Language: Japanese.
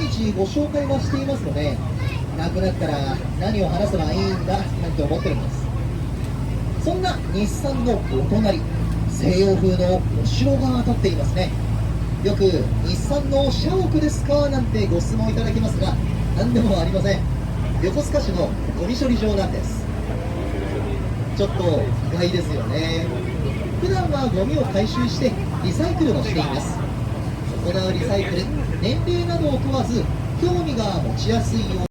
日ご紹介はしていますので、なくなったら何を話せばいいんだなんて思ってるんです。そんな日産のお隣、西洋風のお城が建っていますね。よく日産の社屋ですかなんてご質問いただきますが、何でもありません。横須賀市のゴミ処理場なんです。ちょっと意外ですよね。普段はゴミを回収してリサイクルをしています。行うリサイクル、年齢などを問わず興味が持ちやすいよう